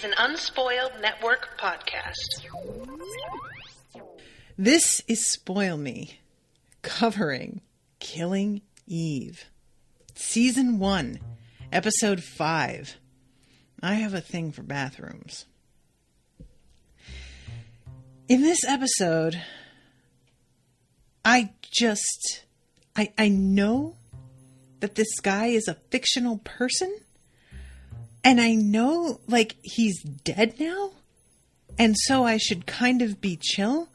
an Unspoiled Network podcast. This is Spoil Me, covering Killing Eve. Season 1, Episode 5. I have a thing for bathrooms. In this episode, I know that this guy is a fictional person. And I know, like, he's dead now. And so I should kind of be chill.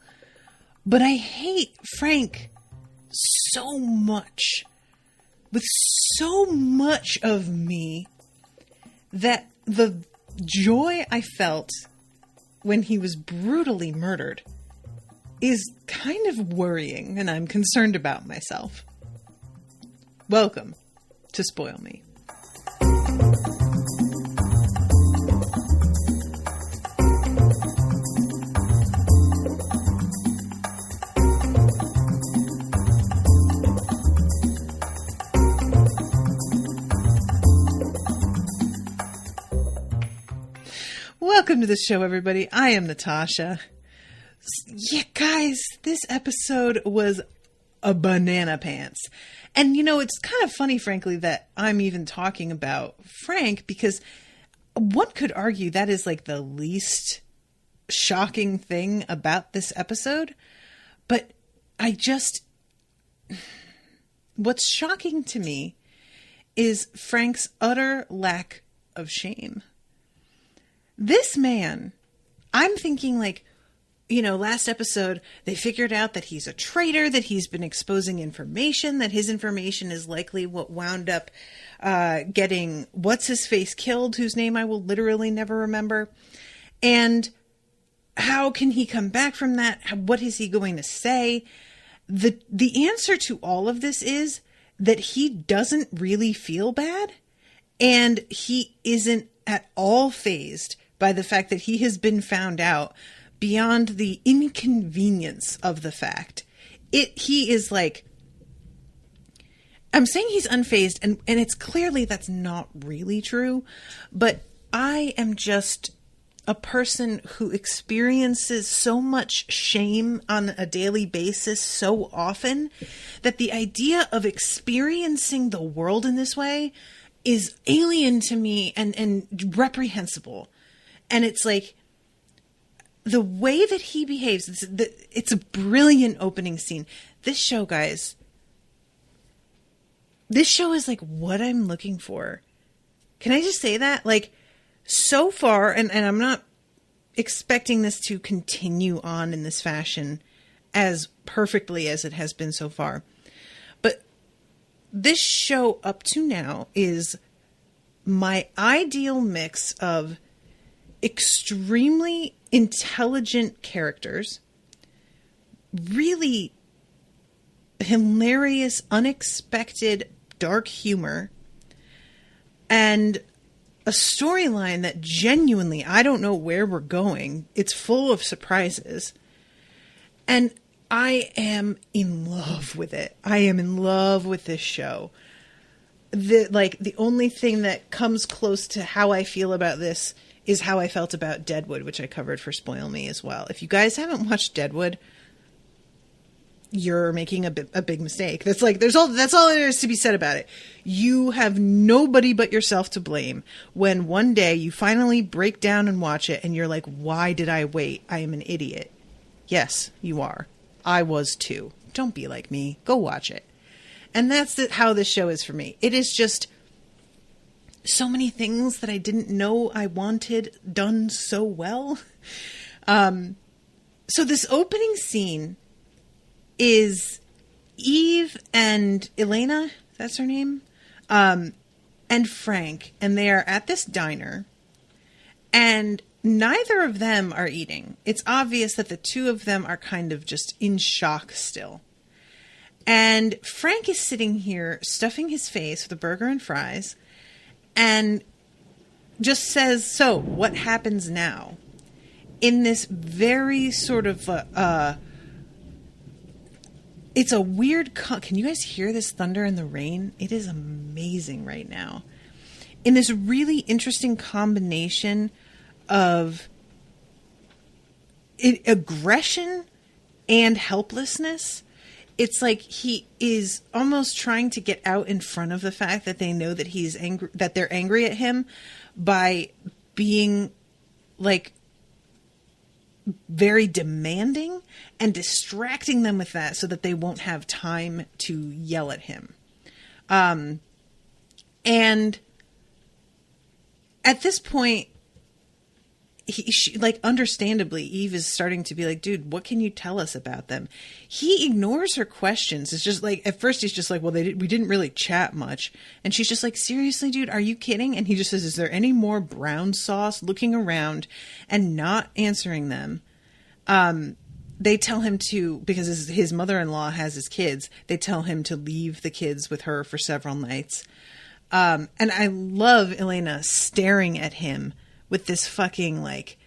But I hate Frank so much. With so much of me that the joy I felt when he was brutally murdered is kind of worrying, and I'm concerned about myself. Welcome to Spoil Me. Welcome to the show, everybody. I am Natasha. Yeah, guys, this episode was a banana pants. And, you know, it's kind of funny, frankly, that I'm even talking about Frank, because one could argue that is like the least shocking thing about this episode. But what's shocking to me is Frank's utter lack of shame. This man, I'm thinking, like, you know, last episode, they figured out that he's a traitor, that he's been exposing information, that his information is likely what wound up getting what's-his-face killed, whose name I will literally never remember. And how can he come back from that? What is he going to say? The answer to all of this is that he doesn't really feel bad, and he isn't at all fazed by the fact that he has been found out beyond the inconvenience of the fact. He is like, I'm saying he's unfazed, and it's clearly that's not really true, but I am just a person who experiences so much shame on a daily basis so often that the idea of experiencing the world in this way is alien to me and reprehensible. And it's like, the way that he behaves, it's a brilliant opening scene. This show, guys, this show is like what I'm looking for. Can I just say that? Like, so far, and I'm not expecting this to continue on in this fashion as perfectly as it has been so far, but this show up to now is my ideal mix of extremely intelligent characters, really hilarious, unexpected, dark humor, and a storyline that genuinely, I don't know where we're going. It's full of surprises. And I am in love with it. I am in love with this show. The only thing that comes close to how I feel about this is how I felt about Deadwood, which I covered for Spoil Me as well. If you guys haven't watched Deadwood, you're making a big mistake. That's all there is to be said about it. You have nobody but yourself to blame when one day you finally break down and watch it and you're like, why did I wait? I am an idiot. Yes, you are. I was too. Don't be like me. Go watch it. And that's how this show is for me. It is just so many things that I didn't know I wanted done so well. So this opening scene is Eve and Elena, that's her name, and Frank, and they are at this diner, and neither of them are eating. It's obvious that the two of them are kind of just in shock still. And Frank is sitting here stuffing his face with a burger and fries, and just says, so what happens now? In this very sort of, it's a weird, can you guys hear this thunder and the rain? It is amazing right now. In this really interesting combination of aggression and helplessness. It's like he is almost trying to get out in front of the fact that they know that he's angry, that they're angry at him, by being like very demanding and distracting them with that so that they won't have time to yell at him. And at this point, like, understandably, Eve is starting to be like, dude, what can you tell us about them? He ignores her questions. It's just like, at first he's just like, well, we didn't really chat much. And she's just like, seriously, dude, are you kidding? And he just says, is there any more brown sauce? Looking around and not answering them. They tell him to, because his mother-in-law has his kids, they tell him to leave the kids with her for several nights. And I love Elena staring at him with this fucking, like,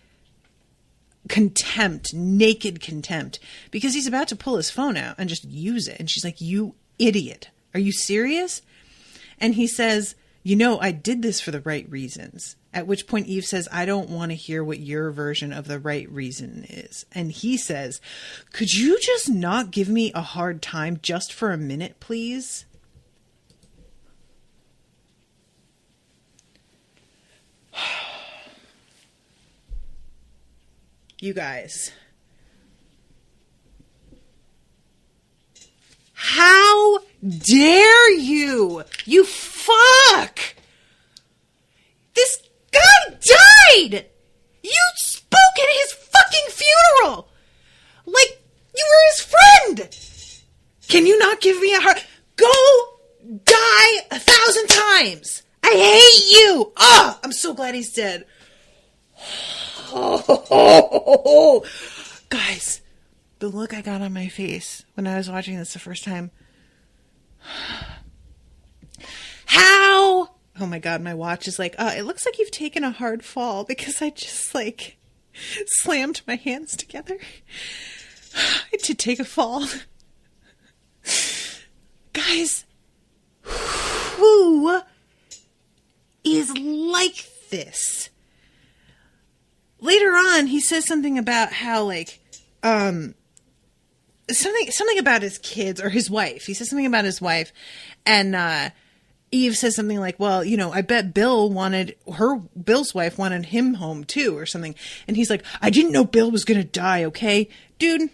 contempt, naked contempt, because he's about to pull his phone out and just use it. And she's like, you idiot. Are you serious? And he says, you know, I did this for the right reasons. At which point Eve says, I don't want to hear what your version of the right reason is. And he says, could you just not give me a hard time just for a minute, please? You guys. How dare you? You fuck! This guy died! You spoke at his fucking funeral! Like, you were his friend! Can you not give me a heart? Go die 1,000 times! I hate you! Ah! I'm so glad he's dead. Oh, guys, the look I got on my face when I was watching this the first time. How? Oh my God, my watch is like, it looks like you've taken a hard fall, because I just, like, slammed my hands together to take a fall. Guys, who is like this? Later on, he says something about how, like, something about his kids or his wife. He says something about his wife, and Eve says something like, well, you know, I bet Bill's wife wanted him home too, or something. And he's like, I didn't know Bill was gonna die, okay? Dude.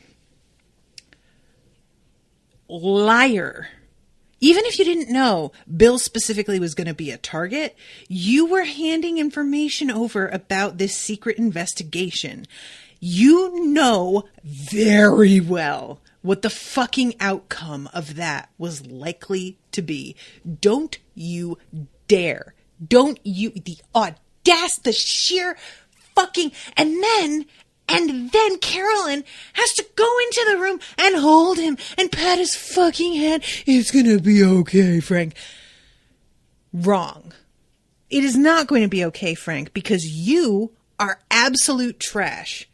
Liar. Even if you didn't know Bill specifically was going to be a target, you were handing information over about this secret investigation. You know very well what the fucking outcome of that was likely to be. Don't you dare. Don't you, the audacity, the sheer fucking, and then Carolyn has to go into the room and hold him and pat his fucking head. It's gonna be okay, Frank. Wrong. It is not going to be okay, Frank, because you are absolute trash.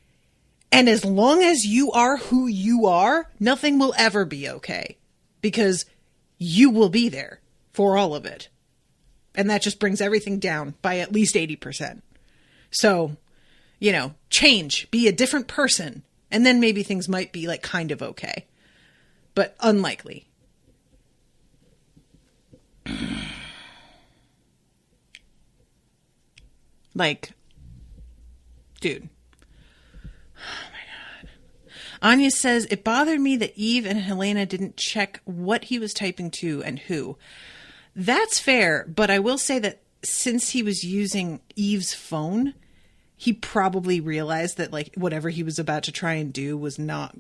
And as long as you are who you are, nothing will ever be okay. Because you will be there for all of it. And that just brings everything down by at least 80%. So, you know, change, be a different person, and then maybe things might be, like, kind of okay. But unlikely. Like, dude. Oh my God. Anya says, it bothered me that Eve and Helena didn't check what he was typing to and who. That's fair, but I will say that since he was using Eve's phone, he probably realized that, like, whatever he was about to try and do was not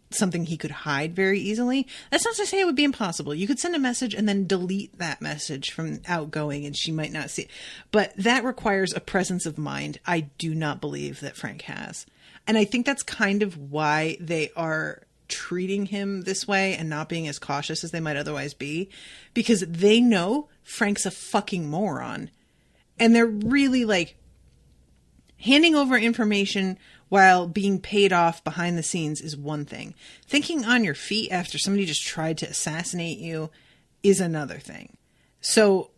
something he could hide very easily. That's not to say it would be impossible. You could send a message and then delete that message from outgoing and she might not see it. But that requires a presence of mind I do not believe that Frank has. And I think that's kind of why they are treating him this way and not being as cautious as they might otherwise be. Because they know Frank's a fucking moron. And they're really, like, handing over information while being paid off behind the scenes is one thing. Thinking on your feet after somebody just tried to assassinate you is another thing. So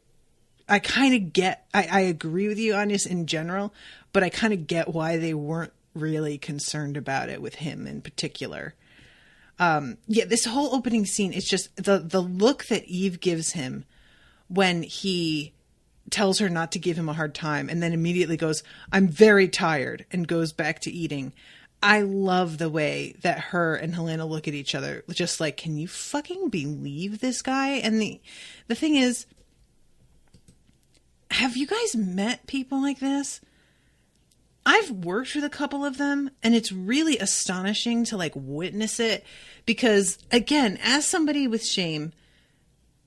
I kind of get, I agree with you, Agnes, in general, but I kind of get why they weren't really concerned about it with him in particular. This whole opening scene is just the look that Eve gives him when he tells her not to give him a hard time and then immediately goes, "I'm very tired," and goes back to eating. I love the way that her and Helena look at each other, just like, can you fucking believe this guy? And the thing is, have you guys met people like this? I've worked with a couple of them, and it's really astonishing to like witness it because, again, as somebody with shame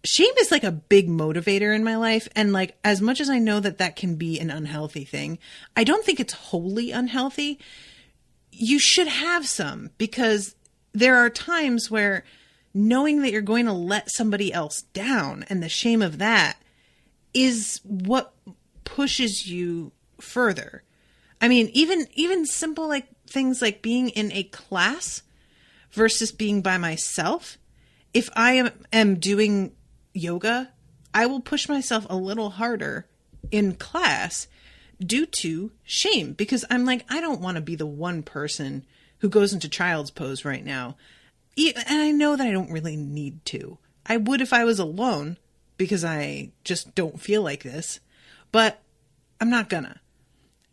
is like a big motivator in my life. And like, as much as I know that that can be an unhealthy thing, I don't think it's wholly unhealthy. You should have some, because there are times where knowing that you're going to let somebody else down and the shame of that is what pushes you further. I mean, even simple like things like being in a class versus being by myself. If I am doing yoga, I will push myself a little harder in class due to shame, because I'm like, I don't want to be the one person who goes into child's pose right now. And I know that I don't really need to. I would if I was alone, because I just don't feel like this, but I'm not gonna.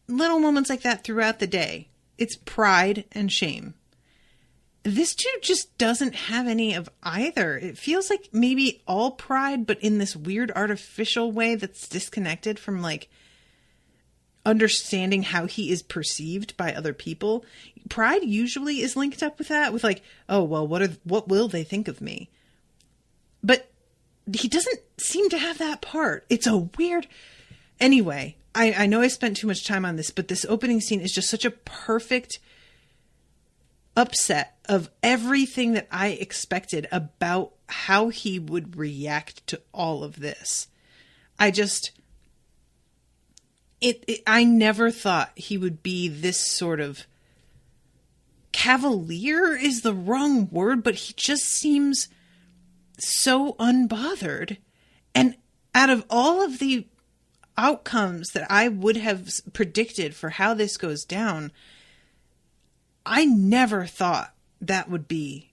Little moments like that throughout the day. It's pride and shame. This dude just doesn't have any of either. It feels like maybe all pride, but in this weird artificial way that's disconnected from like understanding how he is perceived by other people. Pride usually is linked up with that, with like, oh, well, what will they think of me? But he doesn't seem to have that part. It's a weird... Anyway, I know I spent too much time on this, but this opening scene is just such a perfect upset of everything that I expected about how he would react to all of this. I never thought he would be this sort of cavalier is the wrong word, but he just seems so unbothered. And out of all of the outcomes that I would have predicted for how this goes down, I never thought that would be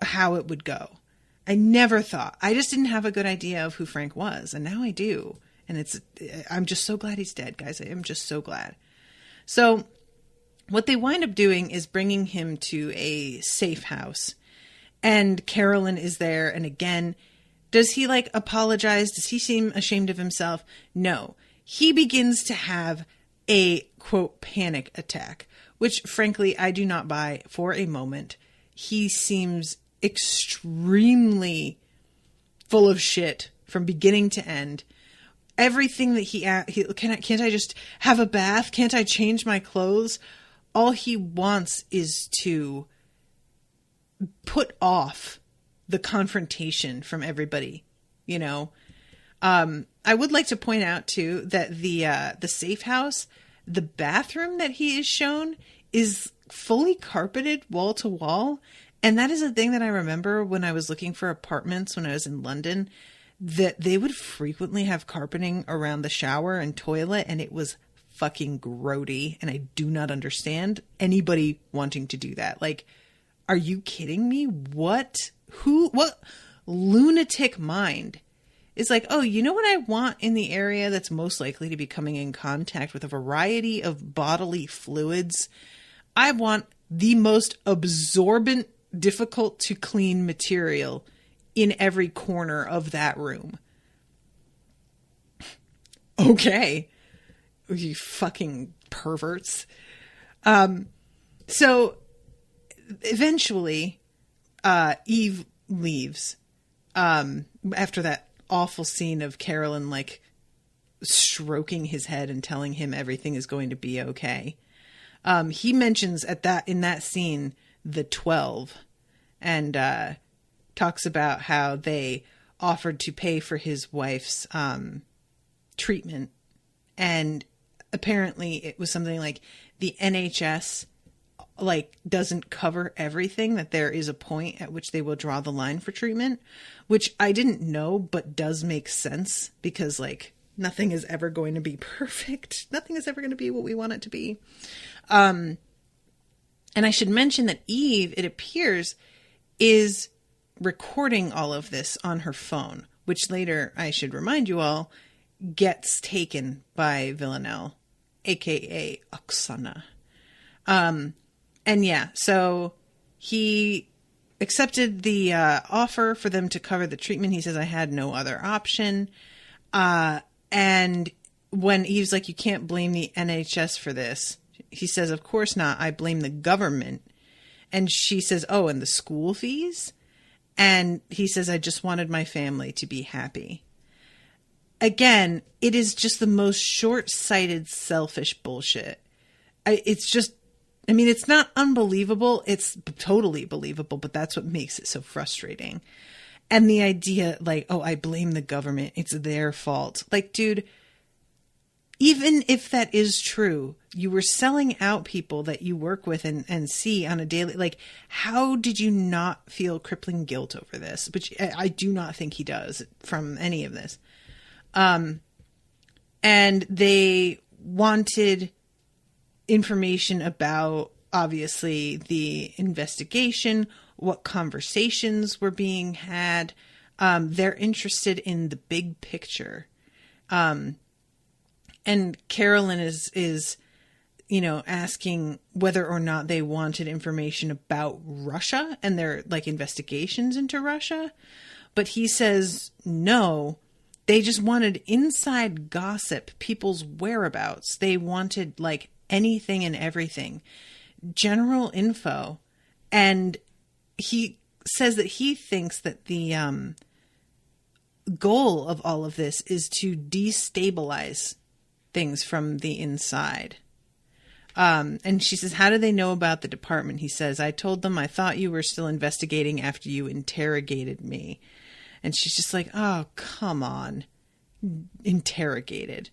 how it would go. I never thought. I just didn't have a good idea of who Frank was, and now I do. And I'm just so glad he's dead, guys. I am just so glad. So what they wind up doing is bringing him to a safe house, and Carolyn is there. And again, does he like apologize? Does he seem ashamed of himself? No. He begins to have a quote panic attack, which frankly I do not buy for a moment. He seems extremely full of shit from beginning to end. Everything that he can't I just have a bath? Can't I change my clothes? All he wants is to put off the confrontation from everybody, you know. I would like to point out too that the safe house, the bathroom that he is shown is fully carpeted wall to wall, and that is a thing that I remember when I was looking for apartments when I was in London, that they would frequently have carpeting around the shower and toilet, and it was fucking grody, and I do not understand anybody wanting to do that. Like, are you kidding me? What lunatic mind is like, oh, you know what I want in the area that's most likely to be coming in contact with a variety of bodily fluids? I want the most absorbent, difficult to clean material in every corner of that room. Okay. You fucking perverts. So eventually, Eve leaves, after that awful scene of Carolyn, like stroking his head and telling him everything is going to be okay. He mentions in that scene, the 12, and, talks about how they offered to pay for his wife's treatment, and apparently it was something like the NHS like doesn't cover everything, that there is a point at which they will draw the line for treatment, which I didn't know but does make sense, because like Nothing is ever going to be perfect. Nothing is ever going to be what we want it to be. And I should mention that Eve, it appears, is recording all of this on her phone, which later, I should remind you all, gets taken by Villanelle, aka Oksana. And yeah, so he accepted the offer for them to cover the treatment. He says, I had no other option. And when Eve's like, you can't blame the NHS for this, he says, of course not. I blame the government. And she says, oh, and the school fees? And he says, I just wanted my family to be happy. Again, it is just the most short-sighted, selfish bullshit. It's not unbelievable. It's totally believable, but that's what makes it so frustrating. And the idea, like, oh, I blame the government. It's their fault. Like, dude, even if that is true, you were selling out people that you work with and see on a daily, like, how did you not feel crippling guilt over this? Which I do not think he does from any of this. And they wanted information about, obviously, the investigation, what conversations were being had. They're interested in the big picture. And Carolyn is, asking whether or not they wanted information about Russia and their, like, investigations into Russia. But he says, no, they just wanted inside gossip, people's whereabouts. They wanted, like, anything and everything, general info. And he says that he thinks that the goal of all of this is to destabilize things from the inside. And she says, how do they know about the department? He says, I told them I thought you were still investigating after you interrogated me. And she's just like, oh, come on. Interrogated.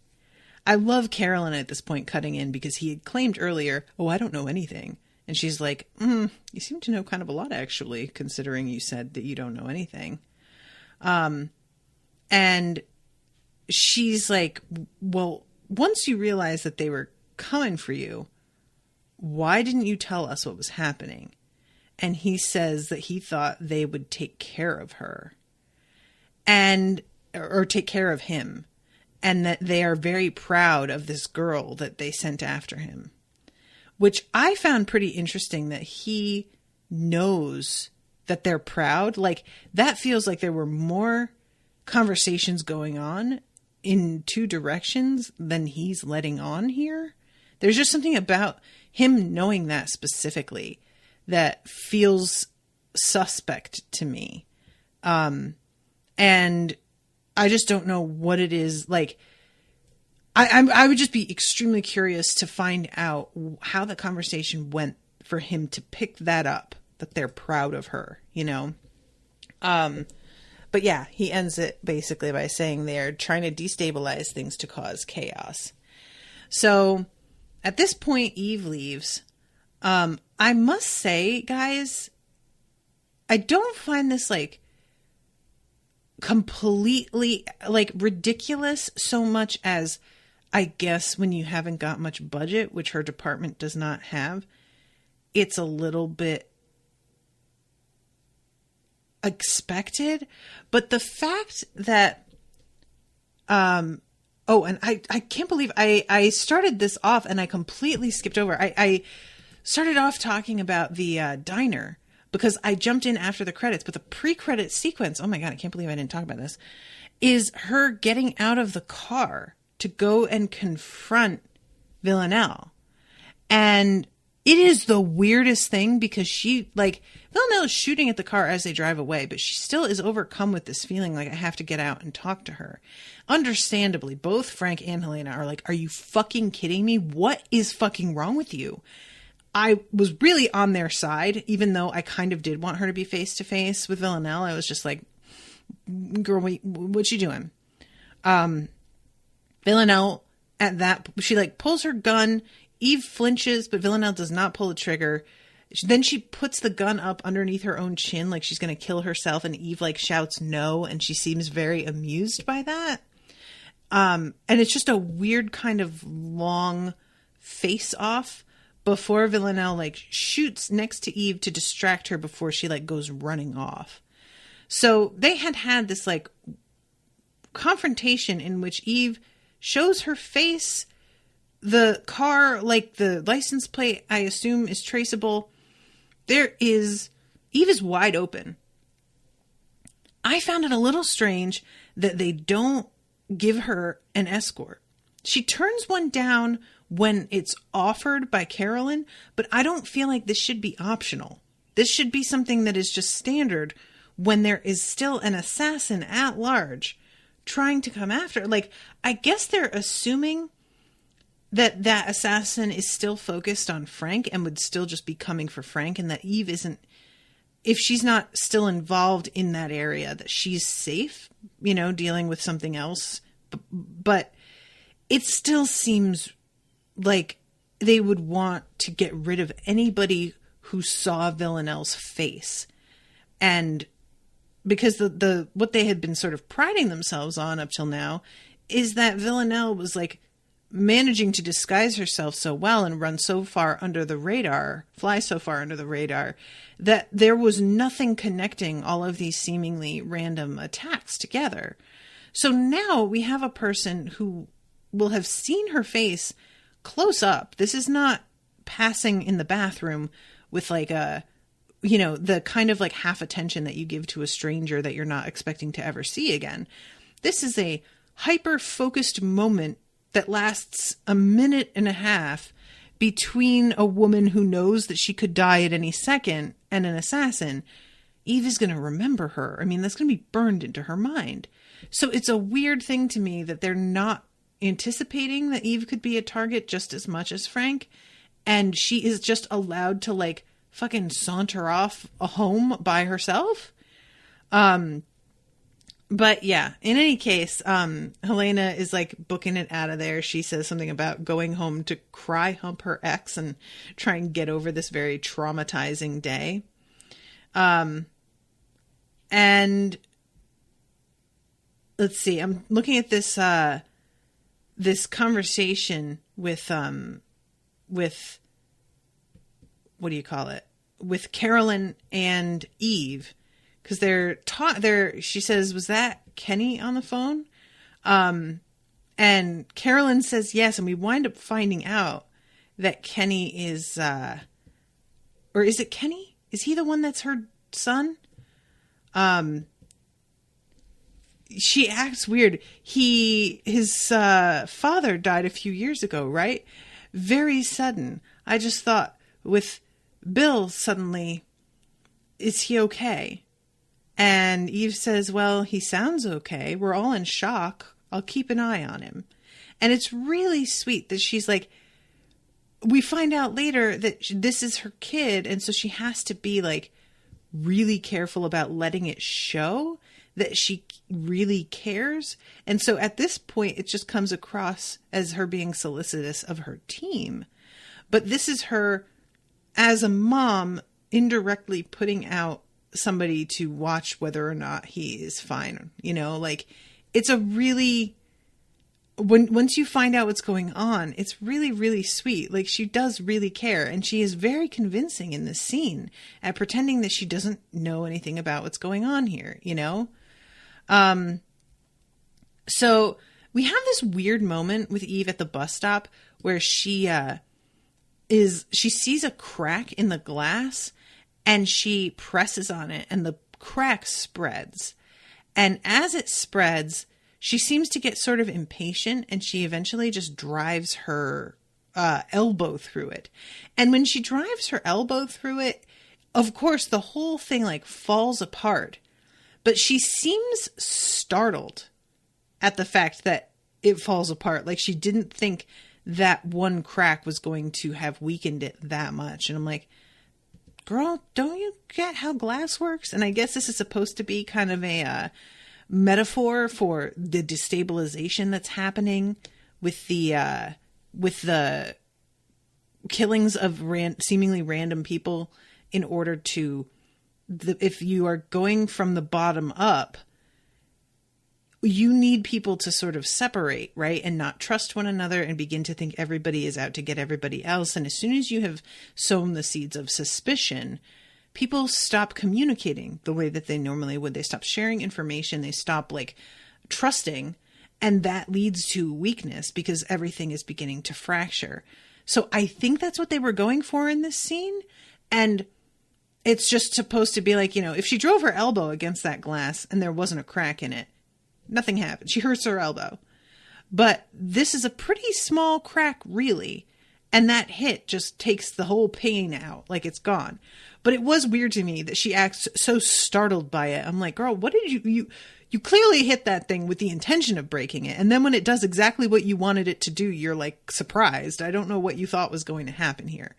I love Carolyn at this point cutting in because he had claimed earlier, oh, I don't know anything. And she's like, you seem to know kind of a lot, actually, considering you said that you don't know anything. And she's like, well, once you realized that they were coming for you, why didn't you tell us what was happening? And he says that he thought they would take care of her or take care of him, and that they are very proud of this girl that they sent after him, which I found pretty interesting that he knows that they're proud. Like, that feels like there were more conversations going on in two directions than he's letting on here. There's just something about him knowing that specifically that feels suspect to me. And I just don't know what it is. Like, I would just be extremely curious to find out how the conversation went for him to pick that up, that they're proud of her, But yeah, he ends it basically by saying they're trying to destabilize things to cause chaos. So at this point, Eve leaves. I must say, guys, I don't find this like completely like ridiculous so much as, I guess, when you haven't got much budget, which her department does not have, it's a little bit expected. But the fact that and I can't believe I started this off and I completely skipped over. I started off talking about the diner because I jumped in after the credits, but the pre-credit sequence, oh my God, I can't believe I didn't talk about this, is her getting out of the car to go and confront Villanelle. And it is the weirdest thing because Villanelle is shooting at the car as they drive away, but she still is overcome with this feeling like I have to get out and talk to her. Understandably, both Frank and Helena are like, are you fucking kidding me? What is fucking wrong with you? I was really on their side, even though I kind of did want her to be face to face with Villanelle. I was just like, girl, what you doing? Villanelle at that, she like pulls her gun. Eve flinches, but Villanelle does not pull the trigger. Then she puts the gun up underneath her own chin like she's going to kill herself, and Eve like shouts no, and she seems very amused by that. And it's just a weird kind of long face off before Villanelle like shoots next to Eve to distract her before she like goes running off. So they had this like confrontation in which Eve shows her face. The car, like the license plate, I assume is traceable. Eve is wide open. I found it a little strange that they don't give her an escort. She turns one down when it's offered by Carolyn, but I don't feel like this should be optional. This should be something that is just standard when there is still an assassin at large trying to come after. Like, I guess they're assuming that assassin is still focused on Frank and would still just be coming for Frank, and that Eve isn't, if she's not still involved in that area, that she's safe, dealing with something else. But it still seems like they would want to get rid of anybody who saw Villanelle's face. And because the what they had been sort of priding themselves on up till now is that Villanelle was like managing to disguise herself so well and run so far under the radar, fly so far under the radar, that there was nothing connecting all of these seemingly random attacks together. So now we have a person who will have seen her face close up. This is not passing in the bathroom with like the kind of like half attention that you give to a stranger that you're not expecting to ever see again. This is a hyper-focused moment that lasts a minute and a half between a woman who knows that she could die at any second and an assassin. Eve is going to remember her. I mean, that's going to be burned into her mind. So it's a weird thing to me that they're not anticipating that Eve could be a target just as much as Frank. And she is just allowed to like fucking saunter off a home by herself. But yeah, in any case, Helena is like booking it out of there. She says something about going home to cry hump her ex and try and get over this very traumatizing day. And let's see, I'm looking at this, this conversation with what do you call it? With Carolyn and Eve. Because she says, was that Kenny on the phone? And Carolyn says yes, and we wind up finding out that Kenny is, or is it Kenny? Is he the one that's her son? She acts weird. His father died a few years ago, right? Very sudden. I just thought with Bill suddenly, is he okay? And Eve says, well, he sounds okay. We're all in shock. I'll keep an eye on him. And it's really sweet that she's like, we find out later that this is her kid. And so she has to be like really careful about letting it show that she really cares. And so at this point, it just comes across as her being solicitous of her team. But this is her, as a mom, indirectly putting out somebody to watch whether or not he is fine. Like it's a really, once you find out what's going on, it's really, really sweet. Like she does really care. And she is very convincing in this scene at pretending that she doesn't know anything about what's going on here, So we have this weird moment with Eve at the bus stop where she sees a crack in the glass and she presses on it and the crack spreads. And as it spreads, she seems to get sort of impatient and she eventually just drives her elbow through it. And when she drives her elbow through it, of course, the whole thing like falls apart. But she seems startled at the fact that it falls apart. Like she didn't think that one crack was going to have weakened it that much. And I'm like, girl, don't you get how glass works? And I guess this is supposed to be kind of a metaphor for the destabilization that's happening with the killings of seemingly random people in order to, if you are going from the bottom up, you need people to sort of separate, right? And not trust one another and begin to think everybody is out to get everybody else. And as soon as you have sown the seeds of suspicion, people stop communicating the way that they normally would. They stop sharing information. They stop like trusting. And that leads to weakness because everything is beginning to fracture. So I think that's what they were going for in this scene. And it's just supposed to be like, if she drove her elbow against that glass and there wasn't a crack in it, nothing happened. She hurts her elbow. But this is a pretty small crack, really. And that hit just takes the whole pain out, like it's gone. But it was weird to me that she acts so startled by it. I'm like, girl, what did you clearly hit that thing with the intention of breaking it. And then when it does exactly what you wanted it to do, you're like surprised. I don't know what you thought was going to happen here.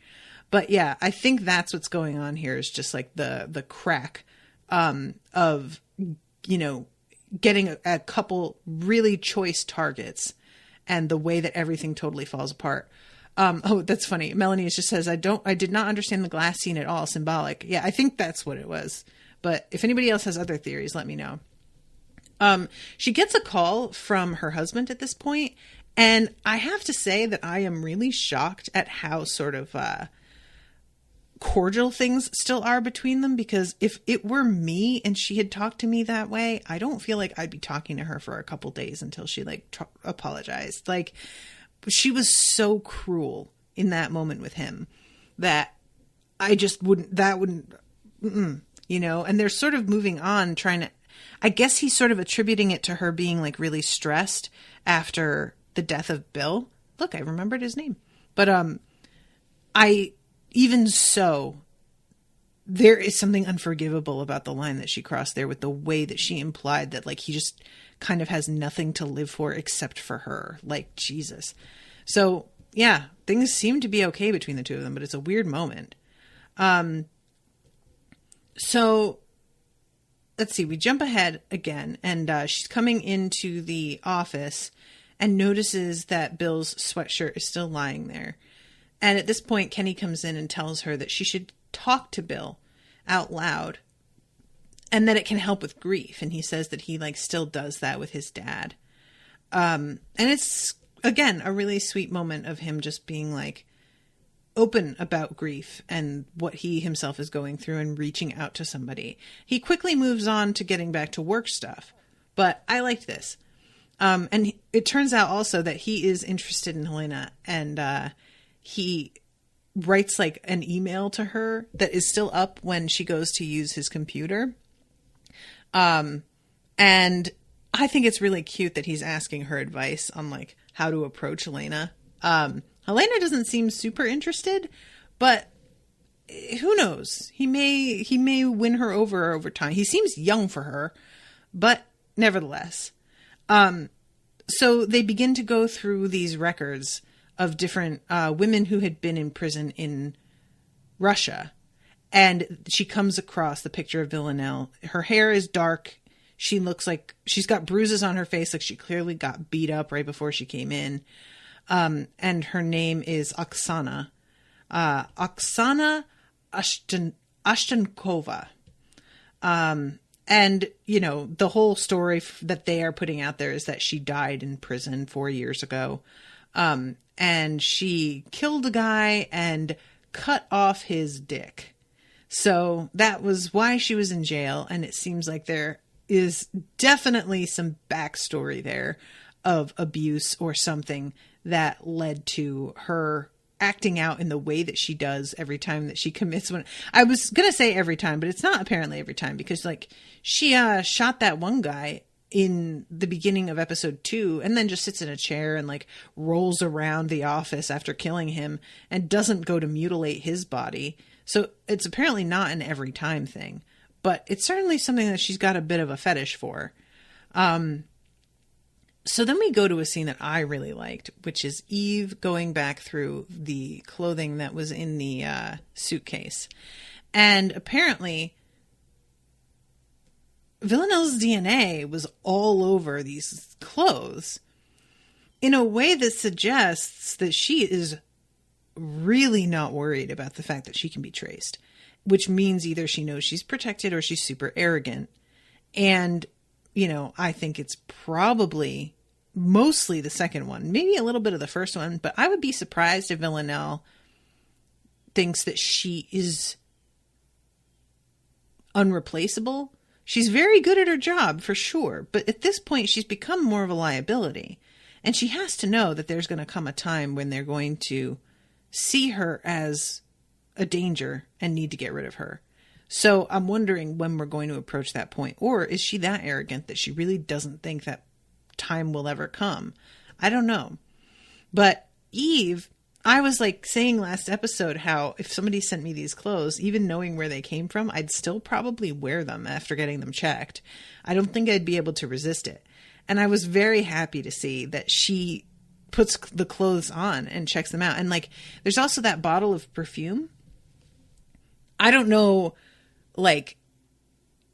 But yeah, I think that's what's going on here is just like the crack of, getting a couple really choice targets and the way that everything totally falls apart. Oh, that's funny. Melanie just says, I did not understand the glass scene at all. Symbolic. Yeah, I think that's what it was. But if anybody else has other theories, let me know. She gets a call from her husband at this point, and I have to say that I am really shocked at how sort of cordial things still are between them, because if it were me and she had talked to me that way, I don't feel like I'd be talking to her for a couple days until she apologized. Like, she was so cruel in that moment with him that I just wouldn't, and they're sort of moving on, trying to, I guess he's sort of attributing it to her being like really stressed after the death of Bill. Look, I remembered his name. But even so, there is something unforgivable about the line that she crossed there with the way that she implied that like he just kind of has nothing to live for except for her. Like, Jesus. So yeah, things seem to be okay between the two of them, but it's a weird moment. So let's see, we jump ahead again, and she's coming into the office and notices that Bill's sweatshirt is still lying there. And at this point, Kenny comes in and tells her that she should talk to Bill out loud and that it can help with grief. And he says that he like still does that with his dad. And it's, again, a really sweet moment of him just being like open about grief and what he himself is going through and reaching out to somebody. He quickly moves on to getting back to work stuff, but I liked this. And it turns out also that he is interested in Helena, and he writes like an email to her that is still up when she goes to use his computer. And I think it's really cute that he's asking her advice on like how to approach Helena. Helena doesn't seem super interested, but who knows? He may win her over time. He seems young for her, but nevertheless. So they begin to go through these records of different women who had been in prison in Russia. And she comes across the picture of Villanelle. Her hair is dark. She looks like she's got bruises on her face, like she clearly got beat up right before she came in. And her name is Oksana. Oksana Ashtankova. And, the whole story that they are putting out there is that she died in prison 4 years ago. And she killed a guy and cut off his dick. So that was why she was in jail. And it seems like there is definitely some backstory there of abuse or something that led to her acting out in the way that she does every time that she commits one. I was going to say every time, but it's not apparently every time, because like she shot that one guy in the beginning of episode 2 and then just sits in a chair and like rolls around the office after killing him and doesn't go to mutilate his body. So it's apparently not an every time thing, but it's certainly something that she's got a bit of a fetish for. So then we go to a scene that I really liked, which is Eve going back through the clothing that was in the suitcase. And apparently Villanelle's DNA was all over these clothes in a way that suggests that she is really not worried about the fact that she can be traced, which means either she knows she's protected or she's super arrogant. And I think it's probably mostly the second one, maybe a little bit of the first one, but I would be surprised if Villanelle thinks that she is unreplaceable. She's very good at her job, for sure, but at this point, she's become more of a liability. And she has to know that there's going to come a time when they're going to see her as a danger and need to get rid of her. So I'm wondering when we're going to approach that point. Or is she that arrogant that she really doesn't think that time will ever come? I don't know. But Eve, I was like saying last episode how if somebody sent me these clothes, even knowing where they came from, I'd still probably wear them after getting them checked. I don't think I'd be able to resist it. And I was very happy to see that she puts the clothes on and checks them out. And like, there's also that bottle of perfume. I don't know, like,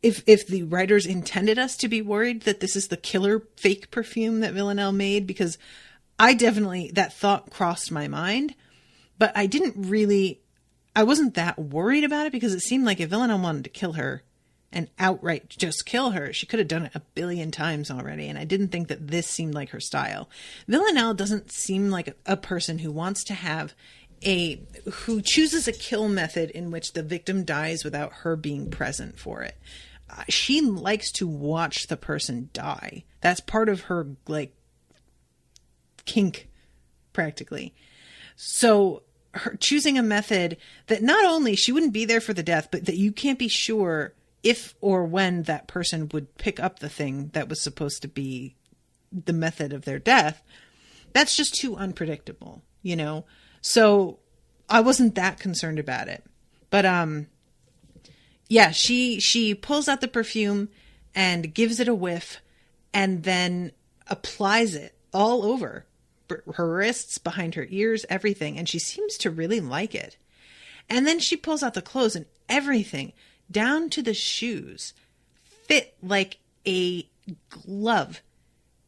if the writers intended us to be worried that this is the killer fake perfume that Villanelle made, because that thought crossed my mind, but I wasn't that worried about it, because it seemed like if Villanelle wanted to kill her and outright just kill her, she could have done it a billion times already. And I didn't think that this seemed like her style. Villanelle doesn't seem like a person who wants to have who chooses a kill method in which the victim dies without her being present for it. She likes to watch the person die. That's part of her, like, kink, practically. So her choosing a method that not only she wouldn't be there for the death, but that you can't be sure if or when that person would pick up the thing that was supposed to be the method of their death, that's just too unpredictable, So I wasn't that concerned about it. But yeah, she pulls out the perfume and gives it a whiff and then applies it all over her wrists, behind her ears, everything. And she seems to really like it. And then she pulls out the clothes, and everything, down to the shoes, fit like a glove.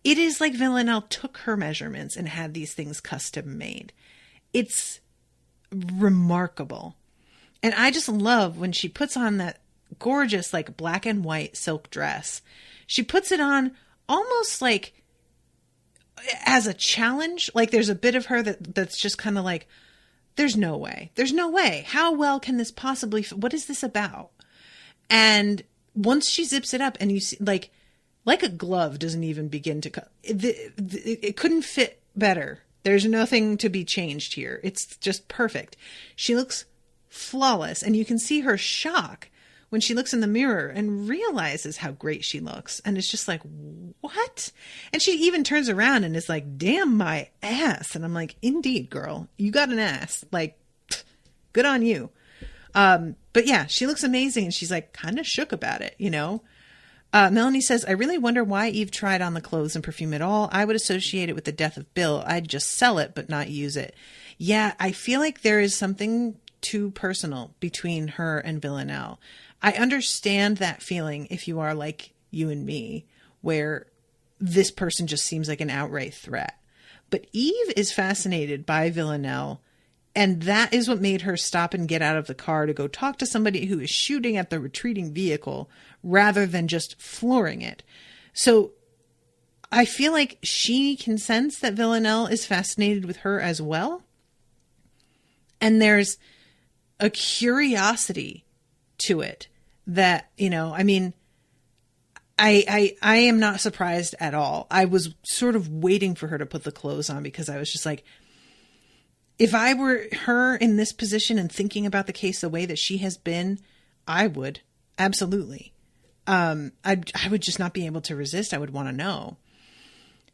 It is like Villanelle took her measurements and had these things custom made. It's remarkable. And I just love when she puts on that gorgeous, like, black and white silk dress. She puts it on almost like as a challenge. Like, there's a bit of her that's just kind of like, there's no way. There's no way. How well can this possibly, what is this about? And once she zips it up and you see, like a glove doesn't even begin to cut. It couldn't fit better. There's nothing to be changed here. It's just perfect. She looks flawless, and you can see her shock when she looks in the mirror and realizes how great she looks. And it's just like, what? And she even turns around and is like, damn my ass. And I'm like, indeed, girl, you got an ass. Like, good on you. But yeah, she looks amazing, and she's like kind of shook about it, Melanie says, I really wonder why Eve tried on the clothes and perfume at all. I would associate it with the death of Bill. I'd just sell it, but not use it. Yeah, I feel like there is something too personal between her and Villanelle. I understand that feeling if you are like you and me, where this person just seems like an outright threat. But Eve is fascinated by Villanelle, and that is what made her stop and get out of the car to go talk to somebody who is shooting at the retreating vehicle rather than just flooring it. So I feel like she can sense that Villanelle is fascinated with her as well. And there's a curiosity to it that, I am not surprised at all. I was sort of waiting for her to put the clothes on, because I was just like, if I were her in this position and thinking about the case the way that she has been, I would. Absolutely. I would just not be able to resist. I would want to know.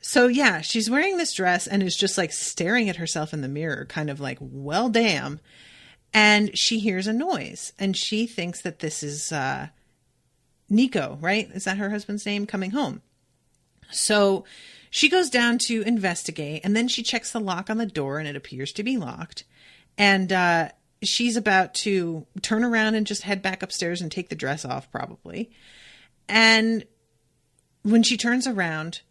So yeah, she's wearing this dress and is just like staring at herself in the mirror, kind of like, well, damn. And she hears a noise, and she thinks that this is Nico, right? Is that her husband's name, coming home? So she goes down to investigate, and then she checks the lock on the door, and it appears to be locked. And she's about to turn around and just head back upstairs and take the dress off, probably. And when she turns around,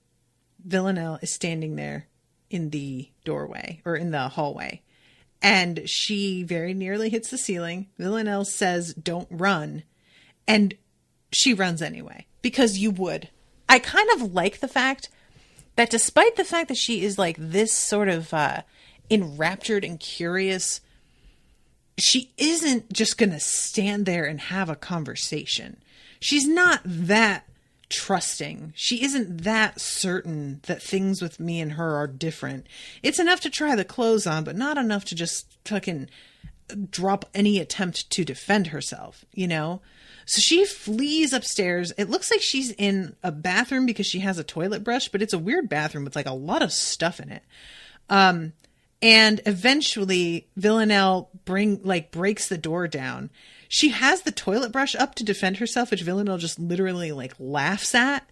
Villanelle is standing there in the doorway, or in the hallway. And she very nearly hits the ceiling. Villanelle says, don't run. And she runs anyway, because you would. I kind of like the fact that despite the fact that she is like this sort of enraptured and curious, she isn't just going to stand there and have a conversation. She's not that trusting. She isn't that certain that things with me and her are different. It's enough to try the clothes on, but not enough to just fucking drop any attempt to defend herself, you know? So she flees upstairs. It looks like she's in a bathroom because she has a toilet brush, but it's a weird bathroom with like a lot of stuff in it. And eventually Villanelle breaks the door down. She has the toilet brush up to defend herself, which Villanelle just literally like laughs at.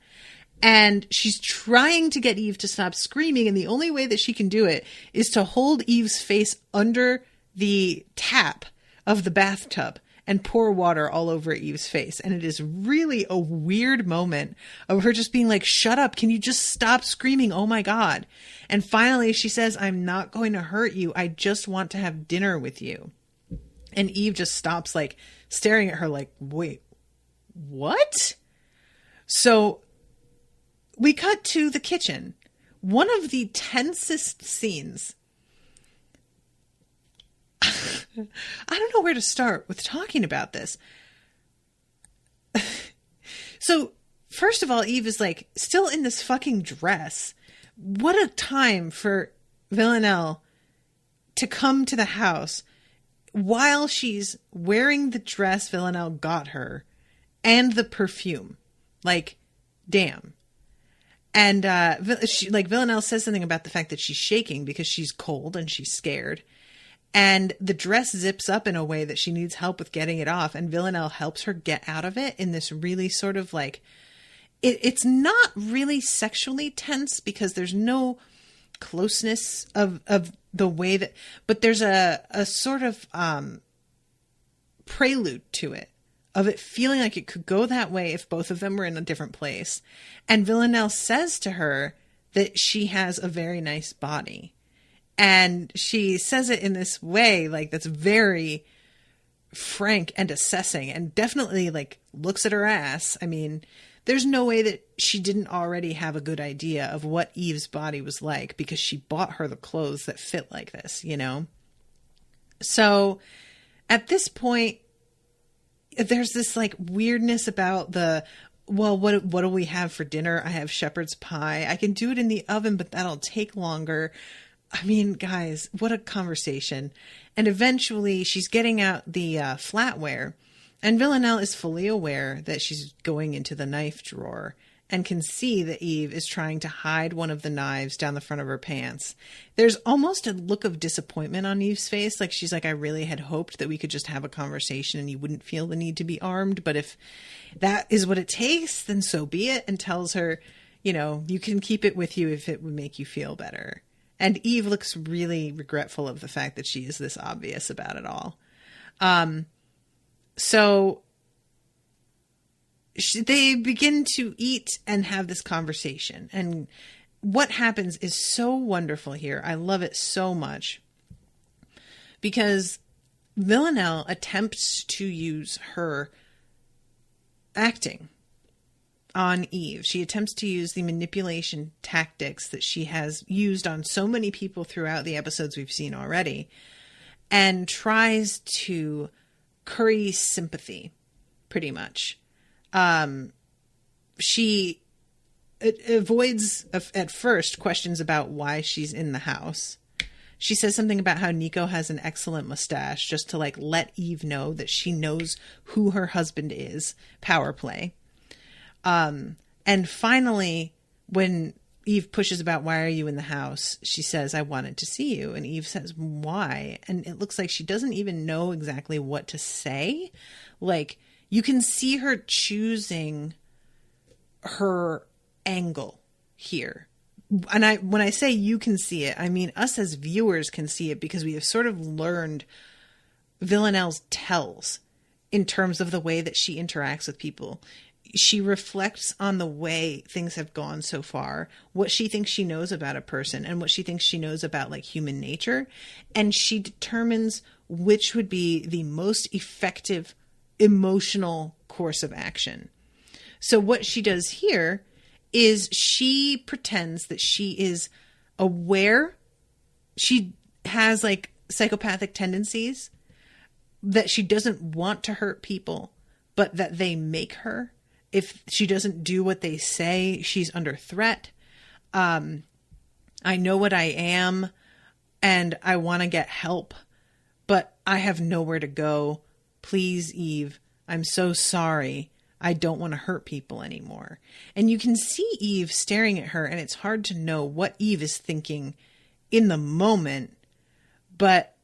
And she's trying to get Eve to stop screaming. And the only way that she can do it is to hold Eve's face under the tap of the bathtub and pour water all over Eve's face. And it is really a weird moment of her just being like, shut up. Can you just stop screaming? Oh my God. And finally she says, I'm not going to hurt you. I just want to have dinner with you. And Eve just stops like staring at her like, wait, what? So we cut to the kitchen. One of the tensest scenes. I don't know where to start with talking about this. So, first of all, Eve is like still in this fucking dress. What a time for Villanelle to come to the house while she's wearing the dress Villanelle got her and the perfume. Like, damn. And Villanelle says something about the fact that she's shaking because she's cold and she's scared. And the dress zips up in a way that she needs help with getting it off. And Villanelle helps her get out of it in this really sort of like, it's not really sexually tense because there's no closeness of the way that, but there's a sort of prelude to it, of it feeling like it could go that way if both of them were in a different place. And Villanelle says to her that she has a very nice body. And she says it in this way, like, that's very frank and assessing and definitely, like, looks at her ass. I mean, there's no way that she didn't already have a good idea of what Eve's body was like because she bought her the clothes that fit like this, you know? So at this point, there's this, like, weirdness about well, what do we have for dinner? I have shepherd's pie. I can do it in the oven, but that'll take longer. I mean, guys, what a conversation. And eventually she's getting out the flatware, and Villanelle is fully aware that she's going into the knife drawer and can see that Eve is trying to hide one of the knives down the front of her pants. There's almost a look of disappointment on Eve's face. Like, she's like, I really had hoped that we could just have a conversation and you wouldn't feel the need to be armed. But if that is what it takes, then so be it. And tells her, you know, you can keep it with you if it would make you feel better. And Eve looks really regretful of the fact that she is this obvious about it all. So they begin to eat and have this conversation. And what happens is so wonderful here. I love it so much. Because Villanelle attempts to use her acting on Eve. She attempts to use the manipulation tactics that she has used on so many people throughout the episodes we've seen already, and tries to curry sympathy, pretty much. She avoids, at first, questions about why she's in the house. She says something about how Nico has an excellent mustache, just to, like, let Eve know that she knows who her husband is. Power play. And finally, when Eve pushes about, why are you in the house? She says, I wanted to see you. And Eve says, why? And it looks like she doesn't even know exactly what to say. Like, you can see her choosing her angle here. And when I say you can see it, I mean us as viewers can see it, because we have sort of learned Villanelle's tells in terms of the way that she interacts with people. She reflects on the way things have gone so far, what she thinks she knows about a person and what she thinks she knows about, like, human nature. And she determines which would be the most effective emotional course of action. So what she does here is she pretends that she is aware. She has like psychopathic tendencies, that she doesn't want to hurt people, but that they make her. If she doesn't do what they say, she's under threat. I know what I am and I want to get help, but I have nowhere to go. Please, Eve, I'm so sorry. I don't want to hurt people anymore. And you can see Eve staring at her, and it's hard to know what Eve is thinking in the moment, but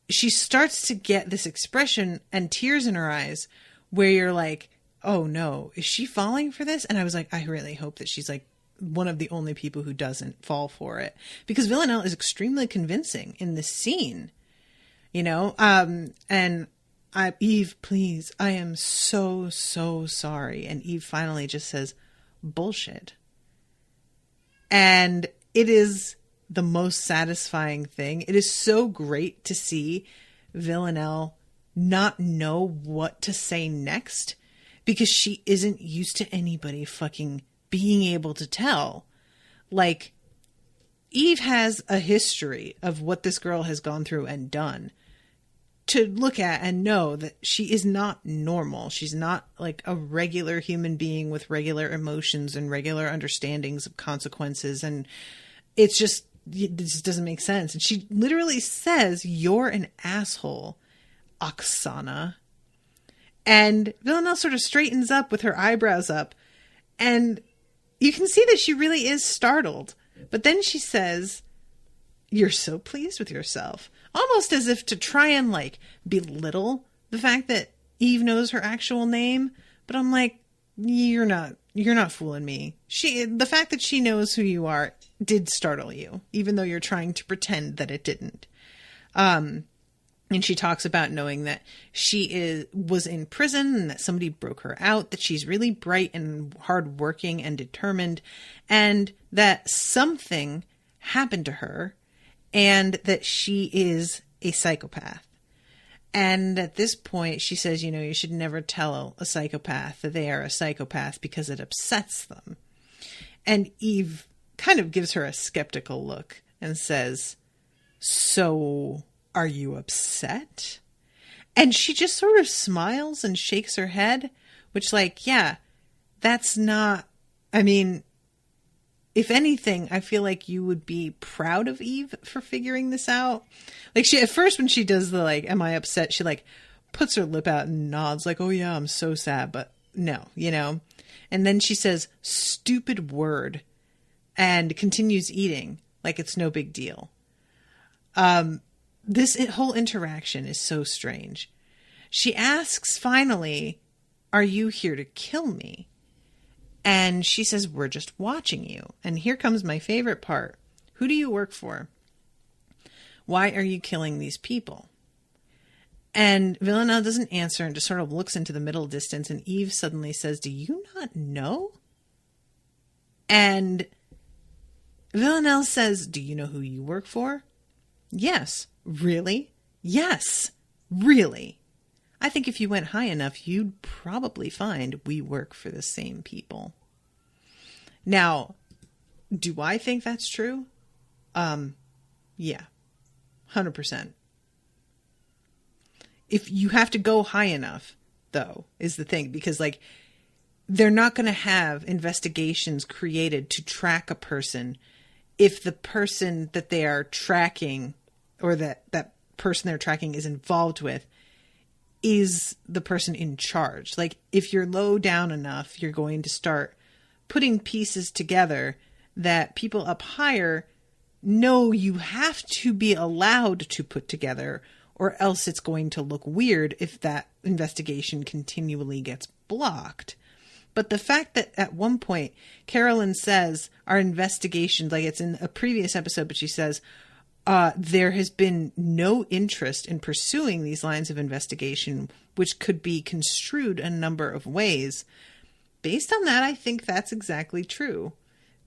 she starts to get this expression and tears in her eyes where you're like, oh no, is she falling for this? And I was like, I really hope that she's like one of the only people who doesn't fall for it, because Villanelle is extremely convincing in this scene, you know? Eve, please, I am so sorry. And Eve finally just says, bullshit. And it is the most satisfying thing. It is so great to see Villanelle not know what to say next, because she isn't used to anybody fucking being able to tell. Like, Eve has a history of what this girl has gone through and done to look at and know that she is not normal. She's not like a regular human being with regular emotions and regular understandings of consequences. And it just doesn't make sense. And she literally says, you're an asshole, Oksana. And Villanelle sort of straightens up with her eyebrows up. And you can see that she really is startled. But then she says, you're so pleased with yourself. Almost as if to try and like belittle the fact that Eve knows her actual name. But I'm like, you're not fooling me. The fact that she knows who you are did startle you, even though you're trying to pretend that it didn't. And she talks about knowing that she was in prison and that somebody broke her out, that she's really bright and hardworking and determined, and that something happened to her, and that she is a psychopath. And at this point, she says, you know, you should never tell a psychopath that they are a psychopath because it upsets them. And Eve kind of gives her a skeptical look and says, so are you upset? And she just sort of smiles and shakes her head, which, like, yeah, that's not, I mean, if anything, I feel like you would be proud of Eve for figuring this out. Like, she, at first when she does the, like, am I upset? She, like, puts her lip out and nods like, oh yeah, I'm so sad, but no, you know? And then she says, stupid word, and continues eating like it's no big deal. This whole interaction is so strange. She asks finally, are you here to kill me? And she says, we're just watching you. And here comes my favorite part. Who do you work for? Why are you killing these people? And Villanelle doesn't answer and just sort of looks into the middle distance. And Eve suddenly says, do you not know? And Villanelle says, do you know who you work for? Yes. Really? Yes. Really? I think if you went high enough, you'd probably find we work for the same people. Now, do I think that's true? Yeah. 100%. If you have to go high enough, though, is the thing. Because, like, they're not going to have investigations created to track a person if the person that they are tracking, or that person they're tracking is involved with, is the person in charge. Like, if you're low down enough, you're going to start putting pieces together that people up higher know you have to be allowed to put together, or else it's going to look weird if that investigation continually gets blocked. But the fact that at one point, Carolyn says our investigation, like it's in a previous episode, but she says, there has been no interest in pursuing these lines of investigation, which could be construed a number of ways. Based on that, I think that's exactly true.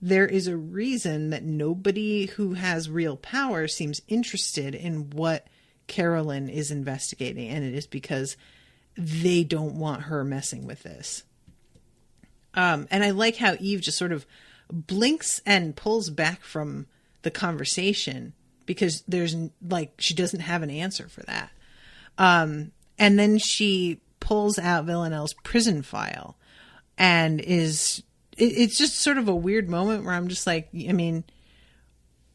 There is a reason that nobody who has real power seems interested in what Carolyn is investigating, and it is because they don't want her messing with this. And I like how Eve just sort of blinks and pulls back from the conversation because there's like, she doesn't have an answer for that. And then she pulls out Villanelle's prison file and it's just sort of a weird moment where I'm just like, I mean,